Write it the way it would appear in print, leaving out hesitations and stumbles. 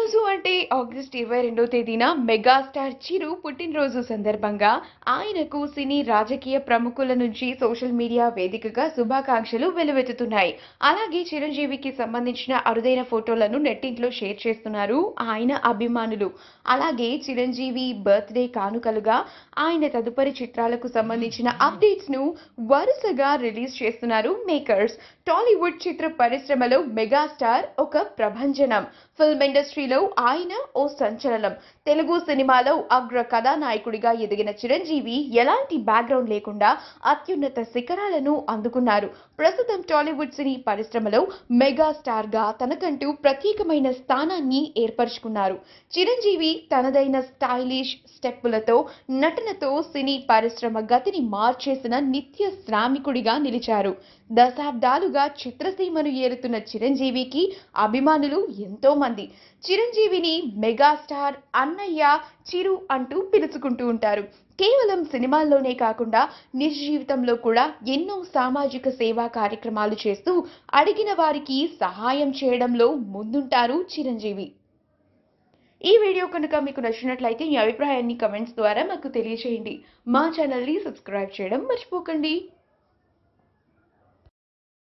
ఈరోజు అంటే ఆగస్ట్ 22వ తేదీన మెగాస్టార్ చిరు పుట్టినరోజు సందర్భంగా ఆయనకు సినీ రాజకీయ ప్రముఖుల నుంచి సోషల్ మీడియా వేదికగా శుభాకాంక్షలు వెల్లువెత్తుతున్నాయి. అలాగే చిరంజీవికి సంబంధించిన అరుదైన ఫోటోలను నెట్టింట్లో షేర్ చేస్తున్నారు ఆయన అభిమానులు. అలాగే చిరంజీవి బర్త్డే కానుకలుగా ఆయన తదుపరి చిత్రాలకు సంబంధించిన అప్డేట్స్ ను వరుసగా రిలీజ్ చేస్తున్నారు మేకర్స్. టాలీవుడ్ చిత్ర పరిశ్రమలో మెగాస్టార్ ఒక ప్రభంజనం. ఫిల్మ్ ఇండస్ట్రీలో ఆయన ఓ సంచలనం. తెలుగు సినిమాలో అగ్ర కథానాయకుడిగా ఎదిగిన చిరంజీవి ఎలాంటి బ్యాక్గ్రౌండ్ లేకుండా అత్యున్నత శిఖరాలను అందుకున్నారు. ప్రస్తుతం టాలీవుడ్ సినీ పరిశ్రమలో మెగాస్టార్ గా తనకంటూ ప్రత్యేకమైన స్థానాన్ని ఏర్పరచుకున్నారు. చిరంజీవి తనదైన స్టైలిష్ స్టెప్పులతో నటనతో సినీ పరిశ్రమ గతిని మార్చేసిన నిత్య శ్రామికుడిగా నిలిచారు. దశాబ్దాలుగా చిత్రసీమను ఏలుతున్న చిరంజీవికి అభిమానులు ఎంతో మంది. చిరంజీవిని మెగాస్టార్, అన్నయ్య, చిరు అంటూ పిలుచుకుంటూ ఉంటారు. కేవలం సినిమాల్లోనే కాకుండా నిజ జీవితంలో కూడా ఎన్నో సామాజిక సేవా కార్యక్రమాలు చేస్తూ అడిగిన వారికి సహాయం చేయడంలో ముందుంటారు చిరంజీవి. ఈ వీడియో కనుక మీకు నచ్చినట్లయితే మీ అభిప్రాయాన్ని కమెంట్స్ ద్వారా మాకు తెలియజేయండి. మా ఛానల్ని సబ్స్క్రైబ్ చేయడం మర్చిపోకండి.